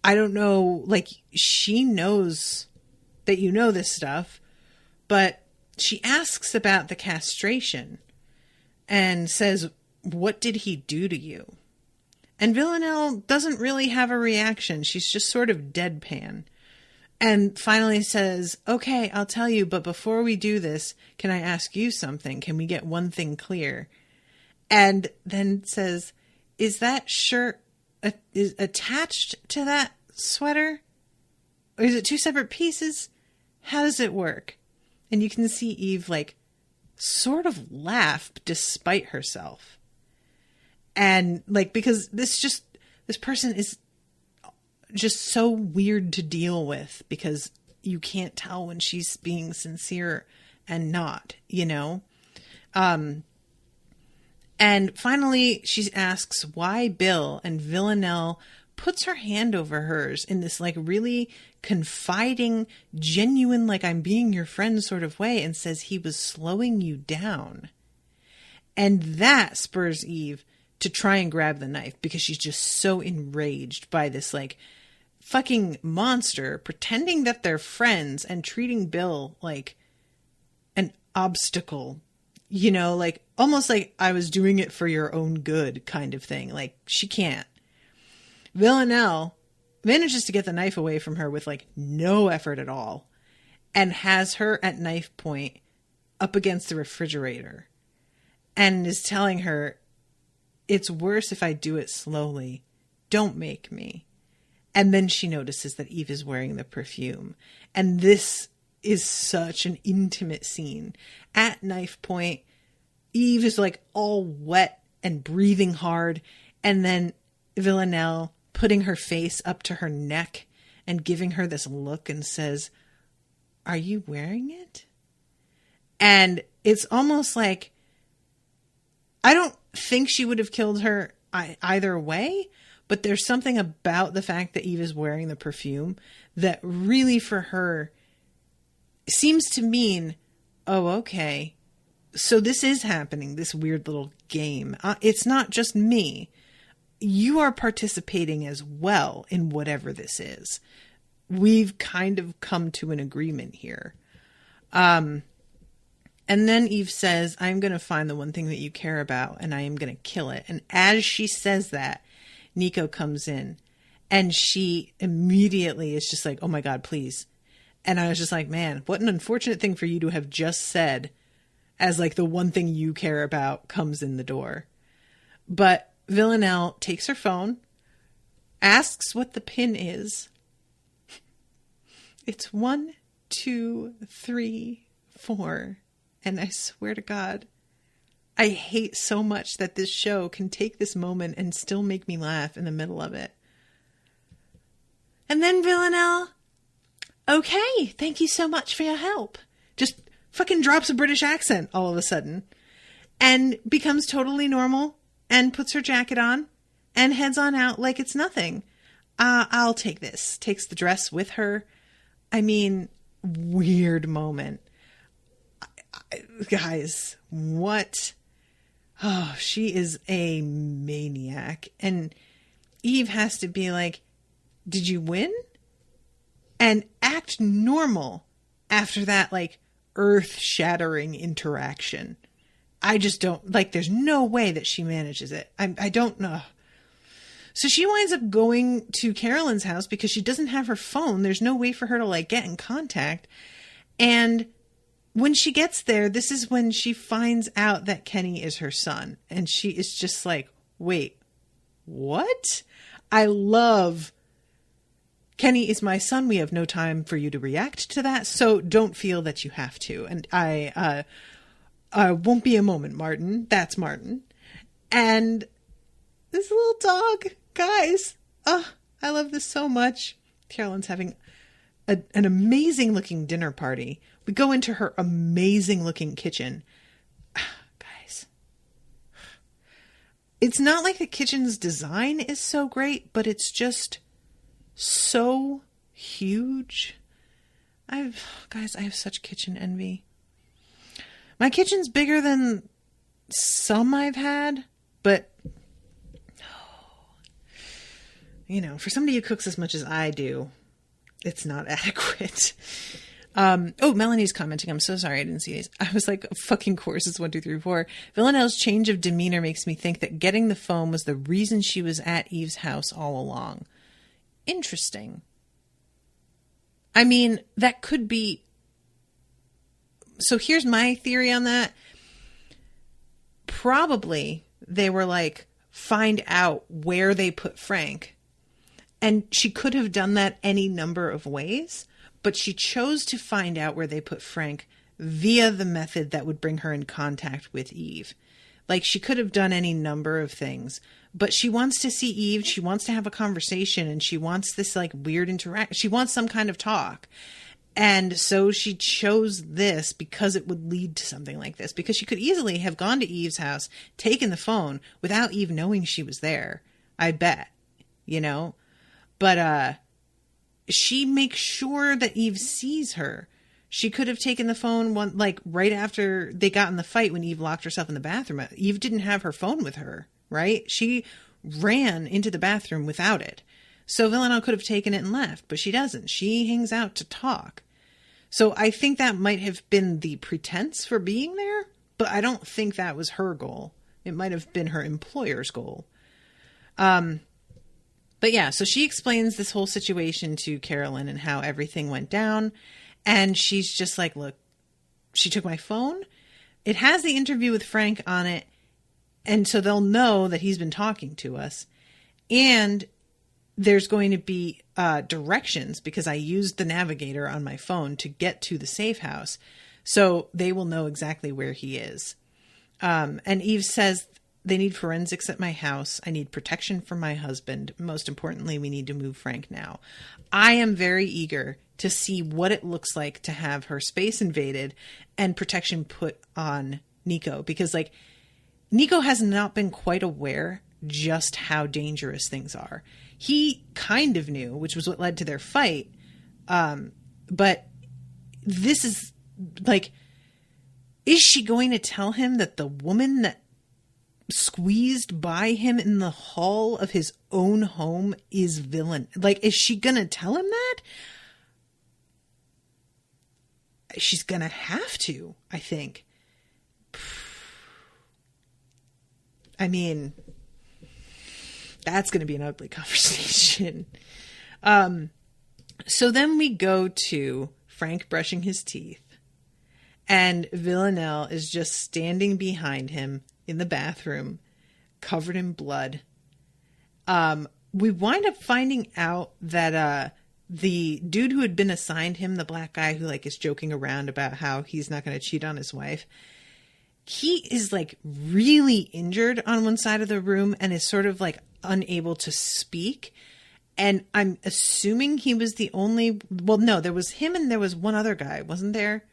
I don't know, like, she knows that you know this stuff, but she asks about the castration and says, what did he do to you? And Villanelle doesn't really have a reaction. She's just sort of deadpan. And finally says, okay, I'll tell you, but before we do this, can I ask you something? Can we get one thing clear? And then says, is that shirt is attached to that sweater? Or is it two separate pieces? How does it work? And you can see Eve like sort of laugh despite herself. And like, because this person is just so weird to deal with because you can't tell when she's being sincere and not, you know? And finally she asks why Bill, and Villanelle puts her hand over hers in this like really confiding, genuine, like I'm being your friend sort of way, and says he was slowing you down. And that spurs Eve to try and grab the knife because she's just so enraged by this like fucking monster pretending that they're friends and treating Bill like an obstacle, you know, like almost like I was doing it for your own good kind of thing. Like she can't. Villanelle manages to get the knife away from her with like no effort at all and has her at knife point up against the refrigerator and is telling her, it's worse if I do it slowly. Don't make me. And then she notices that Eve is wearing the perfume. And this is such an intimate scene. At knife point, Eve is like all wet and breathing hard. And then Villanelle putting her face up to her neck and giving her this look and says, are you wearing it? And it's almost like, I don't think she would have killed her either way, but there's something about the fact that Eve is wearing the perfume that really for her seems to mean, oh, okay, so this is happening, this weird little game. It's not just me. You are participating as well in whatever this is. We've kind of come to an agreement here. And then Eve says, I'm going to find the one thing that you care about and I am going to kill it. And as she says that, Nico comes in and she immediately is just like, oh my God, please. And I was just like, man, what an unfortunate thing for you to have just said as like the one thing you care about comes in the door. But Villanelle takes her phone, asks what the pin is. It's 1, 2, 3, 4. And I swear to God, I hate so much that this show can take this moment and still make me laugh in the middle of it. And then Villanelle, okay, thank you so much for your help. Just fucking drops a British accent all of a sudden and becomes totally normal and puts her jacket on and heads on out like it's nothing. I'll take this. Takes the dress with her. I mean, weird moment. Guys, what? Oh, she is a maniac. And Eve has to be like, did you win? And act normal after that, like, earth-shattering interaction. I just don't, like, there's no way that she manages it. I don't know. So she winds up going to Carolyn's house because she doesn't have her phone. There's no way for her to, like, get in contact. And when she gets there, this is when she finds out that Kenny is her son. And she is just like, wait, what? I love Kenny is my son. We have no time for you to react to that. So don't feel that you have to. And I won't be a moment, Martin. That's Martin. And this little dog, guys. Oh, I love this so much. Carolyn's having an amazing looking dinner party. We go into her amazing looking kitchen. Guys, it's not like the kitchen's design is so great, but it's just so huge. Guys, I have such kitchen envy. My kitchen's bigger than some I've had, but you know, for somebody who cooks as much as I do, it's not adequate. Oh, Melanie's commenting. I'm so sorry I didn't see these. I was like, fucking courses 1, 2, 3, 4. Villanelle's change of demeanor makes me think that getting the phone was the reason she was at Eve's house all along. Interesting. I mean, that could be. So here's my theory on that. Probably they were like, find out where they put Frank. And she could have done that any number of ways, but she chose to find out where they put Frank via the method that would bring her in contact with Eve. Like, she could have done any number of things, but she wants to see Eve. She wants to have a conversation, and she wants this like weird interaction. She wants some kind of talk. And so she chose this because it would lead to something like this, because she could easily have gone to Eve's house, taken the phone without Eve knowing she was there. I bet, you know, but, she makes sure that Eve sees her. She could have taken the phone right after they got in the fight when Eve locked herself in the bathroom. Eve didn't have her phone with her, right? She ran into the bathroom without it. So Villanelle could have taken it and left, but she doesn't. She hangs out to talk. So I think that might have been the pretense for being there, but I don't think that was her goal. It might have been her employer's goal. But yeah, so she explains this whole situation to Carolyn and how everything went down. And she's just like, look, she took my phone. It has the interview with Frank on it. And so they'll know that he's been talking to us. And there's going to be directions because I used the navigator on my phone to get to the safe house. So they will know exactly where he is. And Eve says, they need forensics at my house. I need protection from my husband. Most importantly, we need to move Frank now. I am very eager to see what it looks like to have her space invaded and protection put on Nico, because like Nico has not been quite aware just how dangerous things are. He kind of knew, which was what led to their fight. But this is like, is she going to tell him that the woman that squeezed by him in the hall of his own home is villain? Like, is she gonna tell him that? She's gonna have to, I think. I mean, that's gonna be an ugly conversation. So then we go to Frank brushing his teeth, and Villanelle is just standing behind him in the bathroom, covered in blood. We wind up finding out that the dude who had been assigned him, the black guy who like is joking around about how he's not going to cheat on his wife, he is like really injured on one side of the room and is sort of like unable to speak. And I'm assuming he was the only, well, no, there was him and there was one other guy, wasn't there?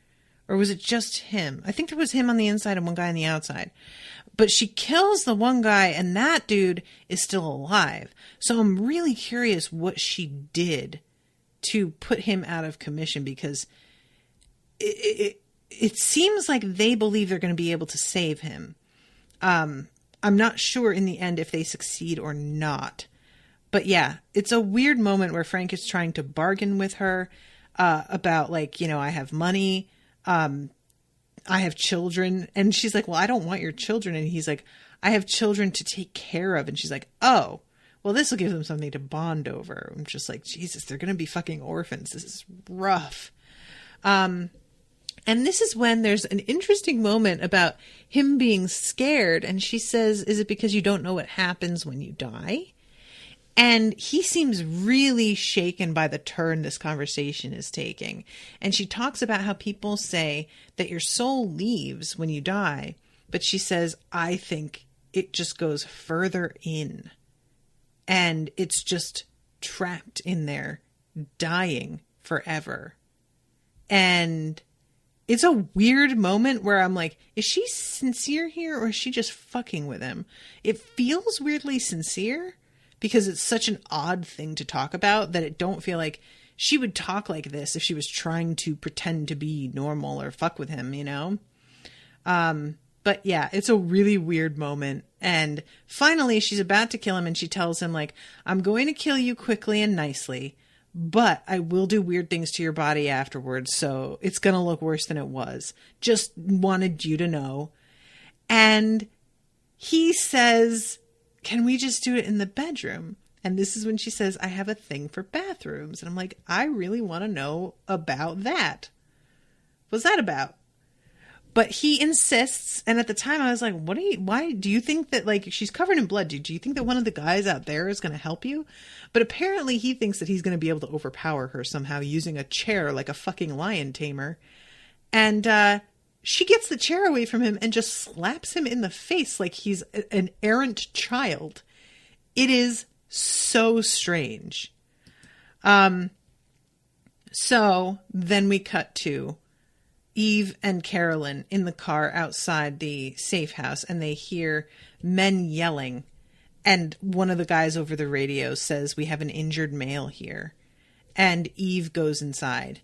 Or was it just him? I think there was him on the inside and one guy on the outside. But she kills the one guy, and that dude is still alive. So I'm really curious what she did to put him out of commission, because it seems like they believe they're going to be able to save him. I'm not sure in the end if they succeed or not. But yeah, it's a weird moment where Frank is trying to bargain with her about like, you know, I have money. I have children. And she's like, well, I don't want your children. And he's like, I have children to take care of. And she's like, oh, well, this will give them something to bond over. I'm just like, Jesus, they're going to be fucking orphans. This is rough. And this is when there's an interesting moment about him being scared. And she says, is it because you don't know what happens when you die? And he seems really shaken by the turn this conversation is taking. And she talks about how people say that your soul leaves when you die. But she says, I think it just goes further in. And it's just trapped in there, dying forever. And it's a weird moment where I'm like, is she sincere here or is she just fucking with him? It feels weirdly sincere because it's such an odd thing to talk about that it don't feel like she would talk like this if she was trying to pretend to be normal or fuck with him, you know? But yeah, it's a really weird moment. And finally she's about to kill him and she tells him like, I'm going to kill you quickly and nicely, but I will do weird things to your body afterwards. So it's going to look worse than it was. Just wanted you to know. And he says, can we just do it in the bedroom? And this is when she says, I have a thing for bathrooms. And I'm like, I really want to know about that. What's that about? But he insists. And at the time I was like, why do you think that like she's covered in blood? Do you think that one of the guys out there is going to help you? But apparently he thinks that he's going to be able to overpower her somehow using a chair like a fucking lion tamer. And, she gets the chair away from him and just slaps him in the face like he's an errant child. It is so strange. So then we cut to Eve and Carolyn in the car outside the safe house, and they hear men yelling. And one of the guys over the radio says, we have an injured male here. And Eve goes inside.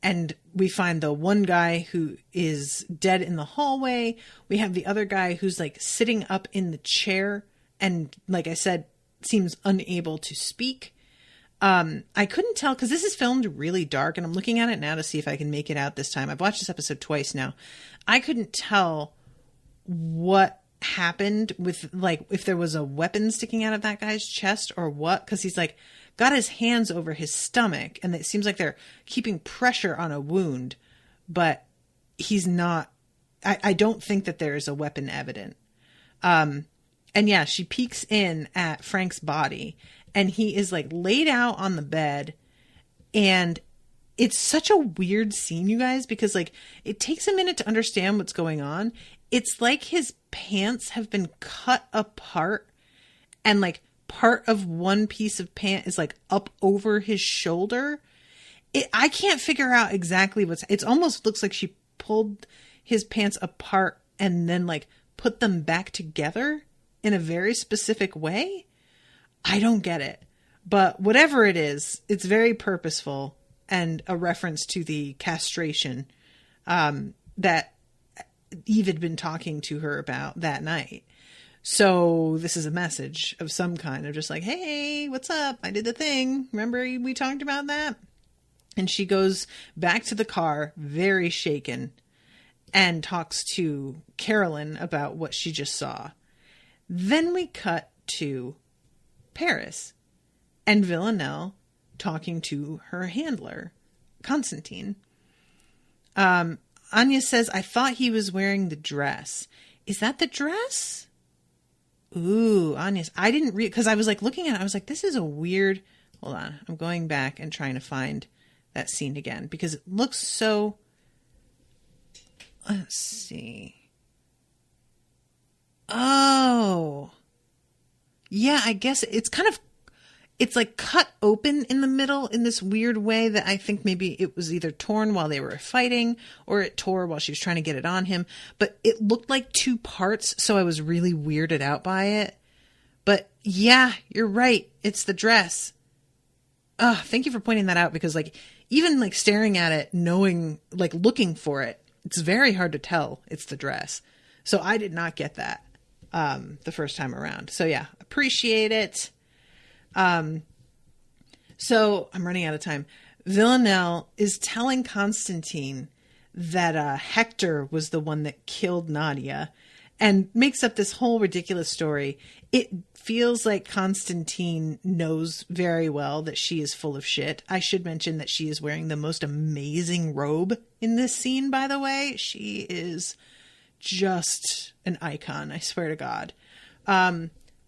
And we find the one guy who is dead in the hallway. We have the other guy who's like sitting up in the chair and, like I said, seems unable to speak. I couldn't tell because this is filmed really dark and I'm looking at it now to see if I can make it out this time. I've watched this episode twice now. I couldn't tell what happened with like if there was a weapon sticking out of that guy's chest or what, because he's like got his hands over his stomach and it seems like they're keeping pressure on a wound, but he's not. I don't think that there is a weapon evident. And yeah, she peeks in at Frank's body and he is like laid out on the bed, and it's such a weird scene, you guys, because like it takes a minute to understand what's going on. It's like his pants have been cut apart and like part of one piece of pant is like up over his shoulder. I can't figure out exactly it almost looks like she pulled his pants apart and then like put them back together in a very specific way. I don't get it, but whatever it is, it's very purposeful and a reference to the castration, that Eve had been talking to her about that night. So this is a message of some kind of just like, hey, what's up? I did the thing. Remember we talked about that? And she goes back to the car, very shaken, and talks to Carolyn about what she just saw. Then we cut to Paris and Villanelle talking to her handler, Constantine. Anya says, I thought he was wearing the dress. Is that the dress? Ooh, Anya's. I didn't read, because I was like looking at it. I was like, this is a weird. Hold on. I'm going back and trying to find that scene again because it looks so. Let's see. Oh. Yeah, I guess it's like cut open in the middle in this weird way that I think maybe it was either torn while they were fighting or it tore while she was trying to get it on him. But it looked like two parts, so I was really weirded out by it. But yeah, you're right. It's the dress. Thank you for pointing that out because like even like staring at it, knowing like looking for it, it's very hard to tell it's the dress. So I did not get that the first time around. So yeah, appreciate it. So I'm running out of time. Villanelle is telling Constantine that Hector was the one that killed Nadia and makes up this whole ridiculous story. It feels like Constantine knows very well that she is full of shit. I should mention that she is wearing the most amazing robe in this scene, by the way. She is just an icon, I swear to God.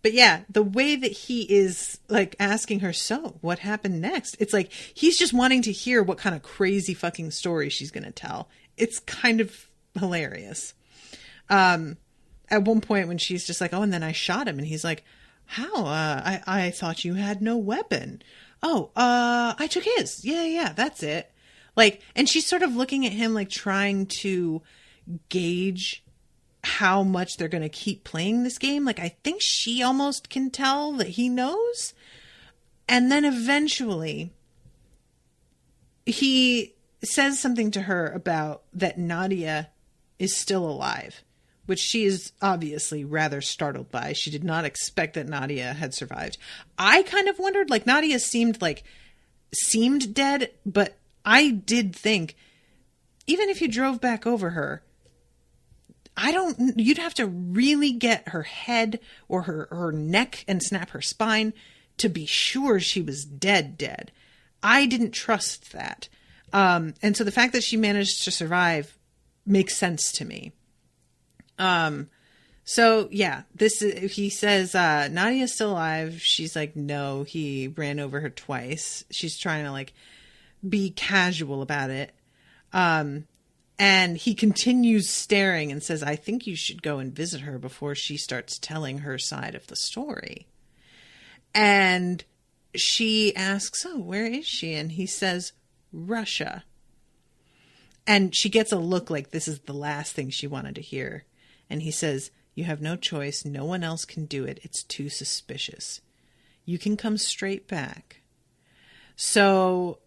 But yeah, the way that he is like asking her, so what happened next? It's like, he's just wanting to hear what kind of crazy fucking story she's going to tell. It's kind of hilarious. At one point when she's just like, oh, and then I shot him. And he's like, how? I thought you had no weapon. Oh, I took his. Yeah, that's it. Like, and she's sort of looking at him, like trying to gauge how much they're going to keep playing this game. Like, I think she almost can tell that he knows. And then eventually he says something to her about that Nadia is still alive, which she is obviously rather startled by. She did not expect that Nadia had survived. I kind of wondered, like, Nadia seemed dead, but I did think, even if you drove back over her, you'd have to really get her head or her neck and snap her spine to be sure she was dead. I didn't trust that. And so the fact that she managed to survive makes sense to me. So yeah, he says, Nadia's still alive. She's like, no, he ran over her twice. She's trying to like be casual about it. And he continues staring and says, I think you should go and visit her before she starts telling her side of the story. And she asks, oh, where is she? And he says, Russia. And she gets a look like this is the last thing she wanted to hear. And he says, you have no choice. No one else can do it. It's too suspicious. You can come straight back. So,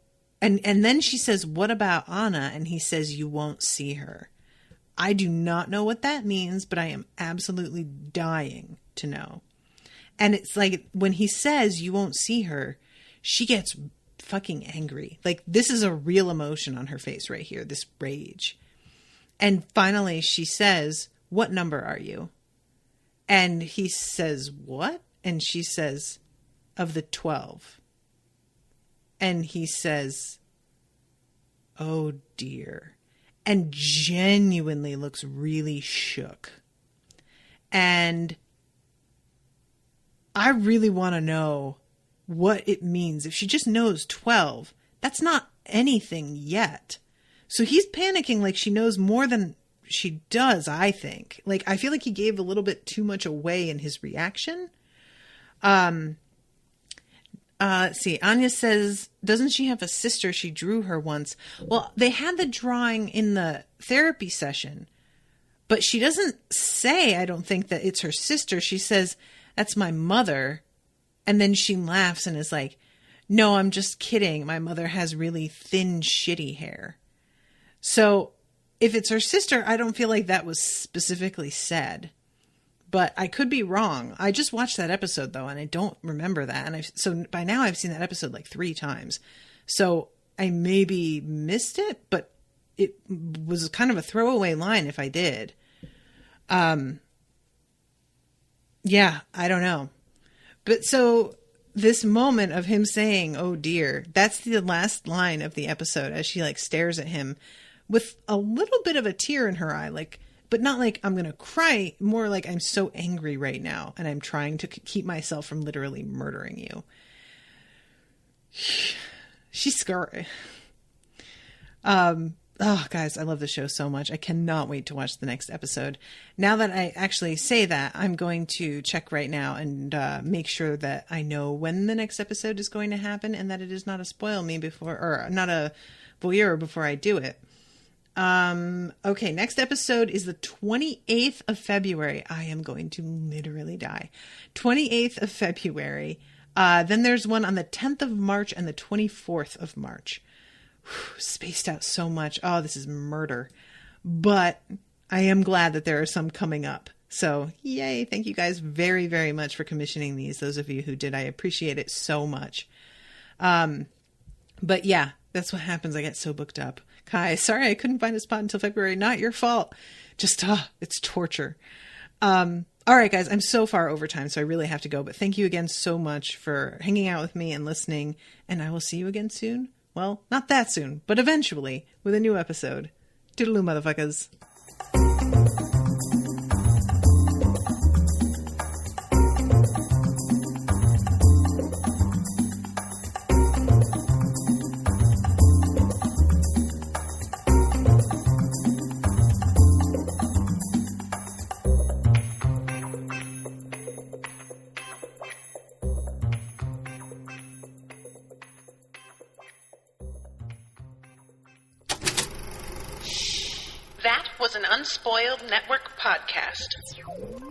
and then she says, what about Anna? And he says, you won't see her. I do not know what that means, but I am absolutely dying to know. And it's like, when he says you won't see her, she gets fucking angry. Like, this is a real emotion on her face right here, this rage. And finally she says, what number are you? And he says, what? And she says, of the 12. And he says, oh dear. And genuinely looks really shook. And I really want to know what it means. If she just knows 12, that's not anything yet. So he's panicking like she knows more than she does, I think. Like, I feel like he gave a little bit too much away in his reaction. Let's see. Anya says, doesn't she have a sister? She drew her once. Well, they had the drawing in the therapy session, but she doesn't say, I don't think, that it's her sister. She says, that's my mother. And then she laughs and is like, no, I'm just kidding. My mother has really thin, shitty hair. So if it's her sister, I don't feel like that was specifically said. But I could be wrong. I just watched that episode, though, and I don't remember that. And so by now I've seen that episode like 3 times. So I maybe missed it, but it was kind of a throwaway line if I did. Yeah, I don't know. But so this moment of him saying, oh dear, that's the last line of the episode as she like stares at him with a little bit of a tear in her eye, like, but not like I'm going to cry, more like I'm so angry right now and I'm trying to keep myself from literally murdering you. She's scary. Oh, guys, I love the show so much. I cannot wait to watch the next episode. Now that I actually say that, I'm going to check right now and make sure that I know when the next episode is going to happen and that it is not a spoil me before, or not a voyeur before I do it. Okay, next episode is the 28th of February. I am going to literally die. 28th of February. Then there's one on the 10th of March and the 24th of March. Spaced out so much. Oh, this is murder. But I am glad that there are some coming up. So yay. Thank you guys very, very much for commissioning these. Those of you who did, I appreciate it so much. But yeah, that's what happens. I get so booked up. Kai, sorry I couldn't find a spot until February. Not your fault. Just, it's torture. All right, guys, I'm so far over time, so I really have to go. But thank you again so much for hanging out with me and listening. And I will see you again soon. Well, not that soon, but eventually with a new episode. Toodaloo, motherfuckers. is an Unspoiled Network podcast.